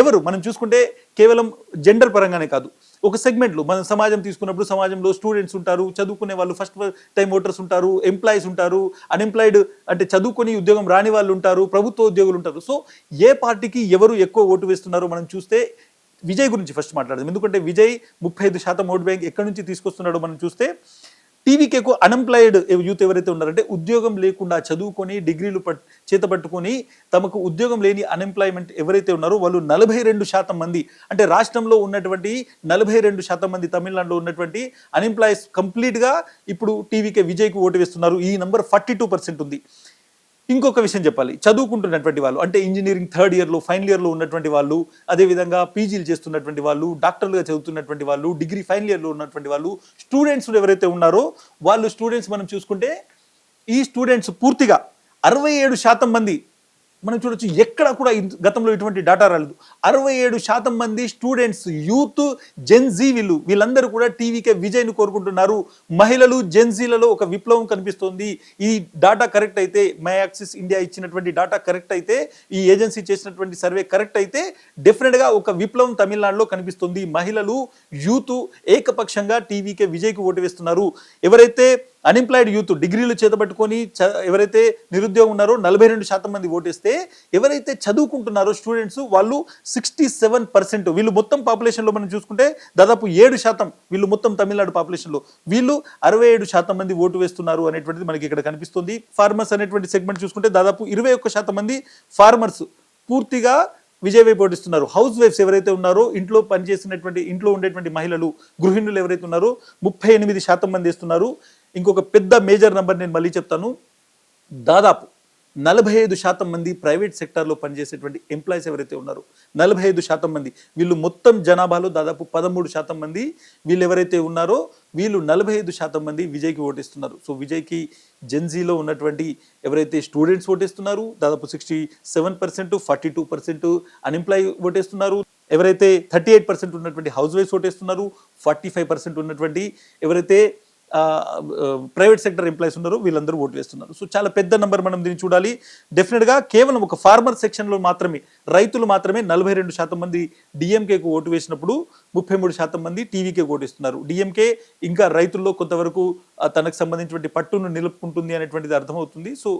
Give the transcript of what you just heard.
ఎవరు మనం చూసుకుంటే కేవలం జెండర్ పరంగానే కాదు, ఒక సెగ్మెంట్లు మనం సమాజం తీసుకున్నప్పుడు సమాజంలో స్టూడెంట్స్ ఉంటారు, చదువుకునే వాళ్ళు, ఫస్ట్ టైం ఓటర్స్ ఉంటారు, ఎంప్లాయీస్ ఉంటారు, అన్ఎంప్లాయిడ్ అంటే చదువుకొని ఉద్యోగం రాని వాళ్ళు ఉంటారు, ప్రభుత్వ ఉద్యోగులు ఉంటారు. సో ఏ పార్టీకి ఎవరు ఎక్కువ ఓటు వేస్తున్నారో మనం చూస్తే విజయ్ గురించి ఫస్ట్ మాట్లాడదాం. ఎందుకంటే విజయ్ 35% ఓటు బ్యాంక్ ఎక్కడి నుంచి తీసుకొస్తున్నాడో మనం చూస్తే టీవీకి ఎక్కువ అన్ఎంప్లాయిడ్ యూత్ ఎవరైతే ఉన్నారంటే ఉద్యోగం లేకుండా చదువుకొని డిగ్రీలు చేత పట్టుకొని తమకు ఉద్యోగం లేని అన్ఎంప్లాయ్మెంట్ ఎవరైతే ఉన్నారో వాళ్ళు 42% మంది, అంటే రాష్ట్రంలో ఉన్నటువంటి 42% మంది తమిళనాడులో ఉన్నటువంటి అన్ఎంప్లాయీస్ కంప్లీట్గా ఇప్పుడు టీవీకే విజయ్కి ఓటు వేస్తున్నారు. ఈ నంబర్ 42% ఉంది. ఇంకొక విషయం చెప్పాలి, చదువుకుంటున్నటువంటి వాళ్ళు అంటే ఇంజనీరింగ్ థర్డ్ ఇయర్లో ఫైనల్ ఇయర్లో ఉన్నటువంటి వాళ్ళు, అదేవిధంగా పీజీలు చేస్తున్నటువంటి వాళ్ళు, డాక్టర్లుగా చదువుతున్నటువంటి వాళ్ళు, డిగ్రీ ఫైనల్ ఇయర్లో ఉన్నటువంటి వాళ్ళు, స్టూడెంట్స్ ఎవరైతే ఉన్నారో వాళ్ళు స్టూడెంట్స్ మనం చూసుకుంటే ఈ స్టూడెంట్స్ పూర్తిగా 67% మంది మనం చూడొచ్చు. ఎక్కడ కూడా గతంలో ఇటువంటి డాటా రాలేదు. 67% మంది స్టూడెంట్స్, యూత్, జెన్జీ వీళ్ళందరూ కూడా టీవీకే విజయ్ను కోరుకుంటున్నారు. మహిళలు జెన్జీలలో ఒక విప్లవం కనిపిస్తోంది. ఈ డాటా కరెక్ట్ అయితే, మై యాక్సిస్ ఇండియా ఇచ్చినటువంటి డాటా కరెక్ట్ అయితే, ఈ ఏజెన్సీ చేసినటువంటి సర్వే కరెక్ట్ అయితే డెఫినెట్గా ఒక విప్లవం తమిళనాడులో కనిపిస్తుంది. మహిళలు, యూత్ ఏకపక్షంగా టీవీకే విజయ్కి ఓటు వేస్తున్నారు. ఎవరైతే అన్ఎంప్లాయిడ్ యూత్ డిగ్రీలు చేతబట్టుకొని ఎవరైతే నిరుద్యోగం ఉన్నారో 42% మంది ఓటేస్తే, ఎవరైతే చదువుకుంటున్నారో స్టూడెంట్స్ వాళ్ళు 67%. వీళ్ళు మొత్తం పాపులేషన్లో మనం చూసుకుంటే దాదాపు 7%, వీళ్ళు మొత్తం తమిళనాడు పాపులేషన్లో వీళ్ళు 67% మంది ఓటు వేస్తున్నారు అనేటువంటిది మనకి ఇక్కడ కనిపిస్తుంది. ఫార్మర్స్ అనేటువంటి సెగ్మెంట్ చూసుకుంటే దాదాపు 21% మంది ఫార్మర్స్ పూర్తిగా విజయ్ వైపు ఓటిస్తున్నారు. హౌస్ వైఫ్స్ ఎవరైతే ఉన్నారో ఇంట్లో పనిచేసినటువంటి ఇంట్లో ఉండేటువంటి మహిళలు, గృహిణులు ఎవరైతే ఉన్నారో 38% మంది వేస్తున్నారు. ఇంకొక పెద్ద మేజర్ నెంబర్ నేను మళ్ళీ చెప్తాను, దాదాపు 45% మంది ప్రైవేట్ సెక్టార్లో పనిచేసేటువంటి ఎంప్లాయీస్ ఎవరైతే ఉన్నారో 45% మంది, వీళ్ళు మొత్తం జనాభాలో దాదాపు 13% మంది వీళ్ళు ఎవరైతే ఉన్నారో వీళ్ళు 45% మంది విజయ్కి ఓటేస్తున్నారు. సో విజయ్కి జెన్జీలో ఉన్నటువంటి ఎవరైతే స్టూడెంట్స్ ఓటేస్తున్నారు దాదాపు 67%, 42% అన్ఎంప్లాయీ ఓటేస్తున్నారు. ఎవరైతే 38% ఉన్నటువంటి హౌస్ వైఫ్స్ ఓటేస్తున్నారు, 45% ఉన్నటువంటి ఎవరైతే ప్రైవేట్ సెక్టర్ ఎంప్లాయీస్ ఉన్నారో వీళ్ళందరూ ఓటు వేస్తున్నారు. సో చాలా పెద్ద నెంబర్ మనం దీన్ని చూడాలి. డెఫినెట్గా కేవలం ఒక ఫార్మర్ సెక్షన్లో మాత్రమే, రైతులు మాత్రమే 42% మంది డిఎంకేకు ఓటు వేసినప్పుడు 33% మంది టీవీకే ఓటు ఇస్తున్నారు. డిఎంకే ఇంకా రైతుల్లో కొంతవరకు తనకు సంబంధించినటువంటి పట్టును నిలుపుకుంటుంది అనేటువంటిది అర్థమవుతుంది. సో